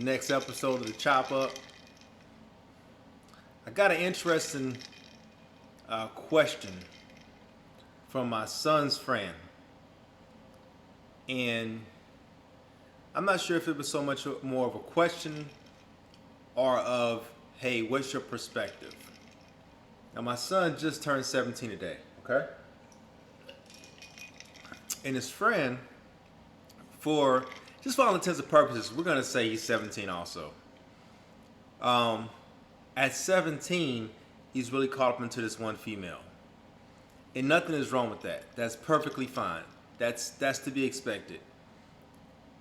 next episode of the Chop Up. I got an interesting question from my son's friend, and I'm not sure if it was so much more of a question or of, hey, what's your perspective? Now, my son just turned 17 today, okay? And his friend, for all intents and purposes, we're gonna say he's 17 also. At 17, he's really caught up into this one female. And nothing is wrong with that. That's perfectly fine. That's to be expected.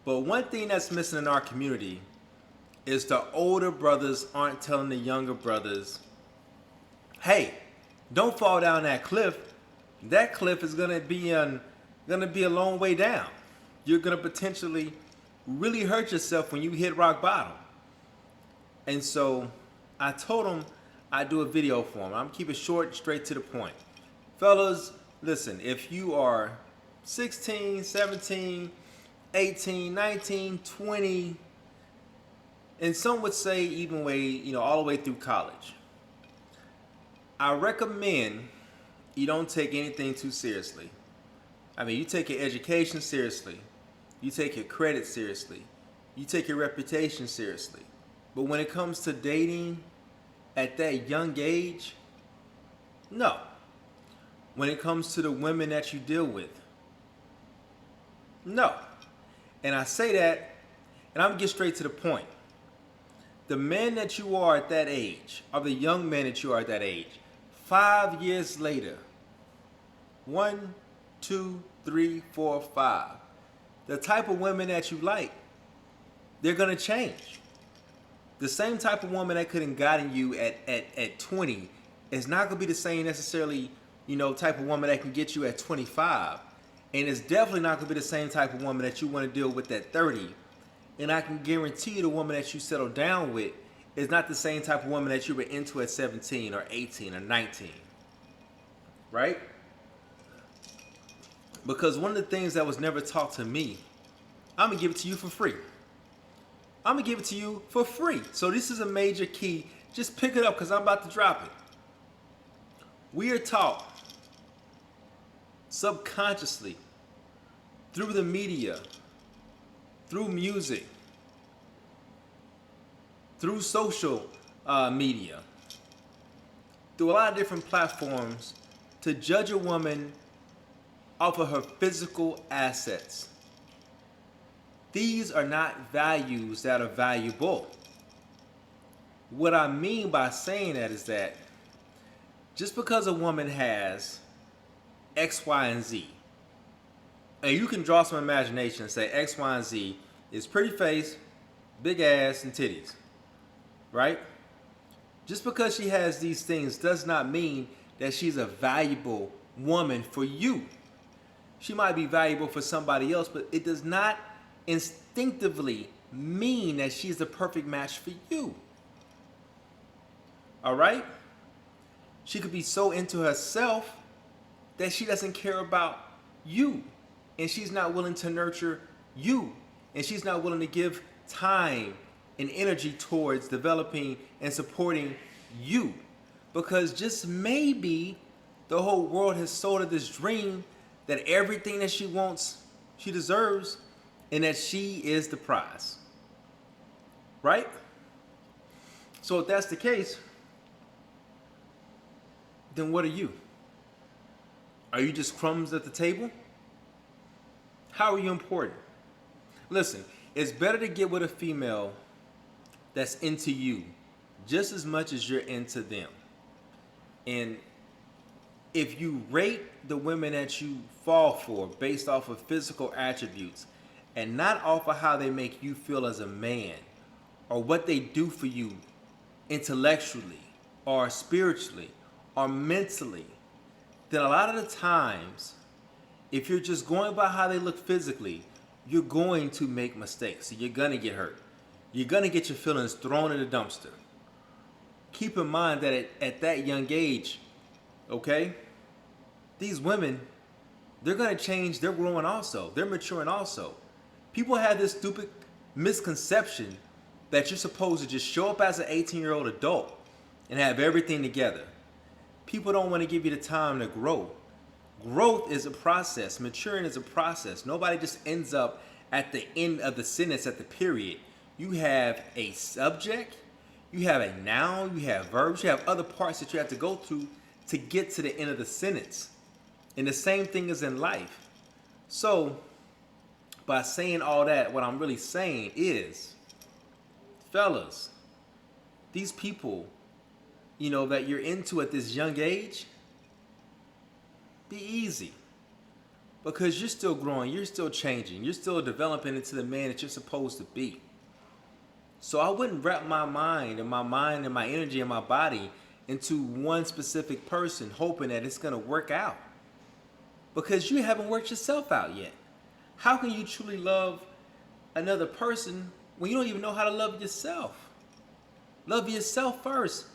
But one thing that's missing in our community is the older brothers aren't telling the younger brothers, hey, don't fall down that cliff. That cliff is gonna be a long way down. You're gonna potentially really hurt yourself when you hit rock bottom. And so I told him I'd do a video for him. I'm gonna keep it short, straight to the point. Fellas, listen, if you are 16, 17, 18, 19, 20, and some would say even all the way through college, I recommend you don't take anything too seriously. I mean, you take your education seriously. You take your credit seriously. You take your reputation seriously. But when it comes to dating at that young age, no. When it comes to the women that you deal with, no. And I say that, and I'm gonna get straight to the point. The men that you are at that age, or the young men that you are at that age, 5 years later, 1, 2, 3, 4, 5, the type of women that you like, they're gonna change. The same type of woman that could have gotten you at 20 is not gonna be the same necessarily, type of woman that can get you at 25. And it's definitely not gonna be the same type of woman that you wanna deal with at 30. And I can guarantee you the woman that you settle down with is not the same type of woman that you were into at 17 or 18 or 19. Right? Because one of the things that was never taught to me, I'm gonna give it to you for free. I'm gonna give it to you for free. So this is a major key. Just pick it up because I'm about to drop it. We are taught subconsciously through the media, through music, through social media, through a lot of different platforms to judge a woman off of her physical assets. These are not values that are valuable. What I mean by saying that is that just because a woman has X, Y, and Z, and you can draw some imagination and say X, Y, and Z is pretty face, big ass, and titties, right? Just because she has these things does not mean that she's a valuable woman for you. She might be valuable for somebody else, but it does not instinctively mean that she's the perfect match for you. All right? She could be so into herself that she doesn't care about you, and she's not willing to nurture you, and she's not willing to give time and energy towards developing and supporting you, because just maybe the whole world has sold her this dream that everything that she wants, she deserves, and that she is the prize. Right? So if that's the case, then what are you? Are you just crumbs at the table? How are you important? Listen, it's better to get with a female that's into you just as much as you're into them. And if you rate the women that you fall for based off of physical attributes and not off of how they make you feel as a man or what they do for you intellectually or spiritually or mentally, then a lot of the times, if you're just going by how they look physically, you're going to make mistakes. So you're going to get hurt. You're going to get your feelings thrown in the dumpster. Keep in mind that at that young age, okay, these women, they're going to change. They're growing also. They're maturing also. People have this stupid misconception that you're supposed to just show up as an 18-year-old adult and have everything together. People don't want to give you the time to grow. Growth is a process. Maturing is a process. Nobody just ends up at the end of the sentence, at the period. You have a subject, you have a noun, you have verbs, you have other parts that you have to go through to get to the end of the sentence. And the same thing is in life. So, by saying all that, what I'm really saying is, fellas, these people, that you're into at this young age, be easy. Because you're still growing, you're still changing, you're still developing into the man that you're supposed to be. So I wouldn't wrap my mind and my energy and my body into one specific person hoping that it's going to work out. Because you haven't worked yourself out yet. How can you truly love another person when you don't even know how to love yourself? Love yourself first.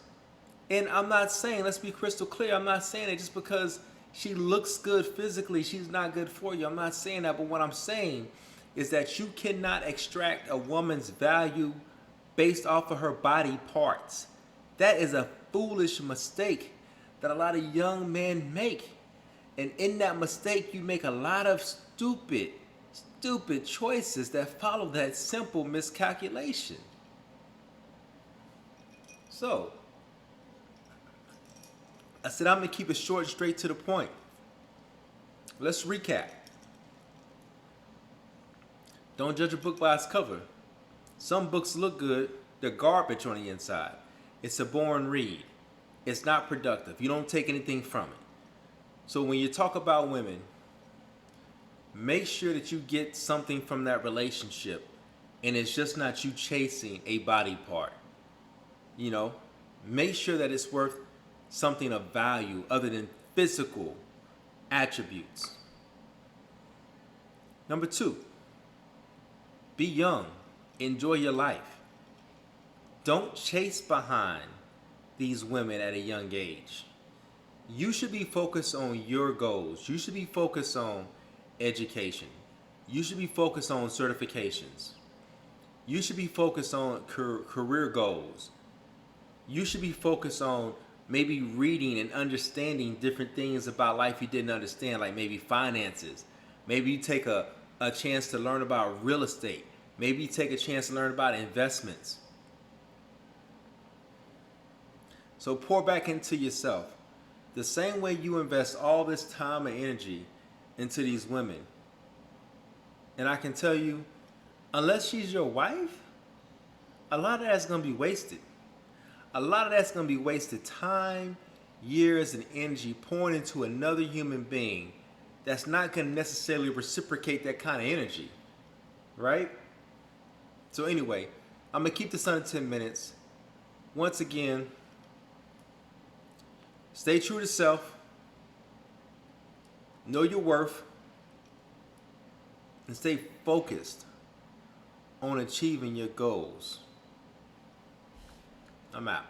And I'm not saying, let's be crystal clear, I'm not saying that just because she looks good physically, she's not good for you. I'm not saying that, but what I'm saying is that you cannot extract a woman's value based off of her body parts. That is a foolish mistake that a lot of young men make. And in that mistake, you make a lot of stupid choices that follow that simple miscalculation. So, I said I'm going to keep it short and straight to the point. Let's recap. Don't judge a book by its cover. Some books look good, they're garbage on the inside. It's a boring read. It's not productive. You don't take anything from it. So when you talk about women, make sure that you get something from that relationship, and it's just not you chasing a body part. Make sure that it's worth something of value other than physical attributes. Number 2, be young. Enjoy your life. Don't chase behind these women at a young age. You should be focused on your goals. You should be focused on education. You should be focused on certifications. You should be focused on career goals. You should be focused on maybe reading and understanding different things about life you didn't understand, like maybe finances. Maybe you take a chance to learn about real estate. Maybe you take a chance to learn about investments. So pour back into yourself. The same way you invest all this time and energy into these women. And I can tell you, unless she's your wife, a lot of that's going to be wasted. A lot of that's going to be wasted time, years, and energy pouring into another human being that's not going to necessarily reciprocate that kind of energy. Right? So anyway, I'm going to keep this under 10 minutes. Once again, stay true to self. Know your worth. And stay focused on achieving your goals. I'm out.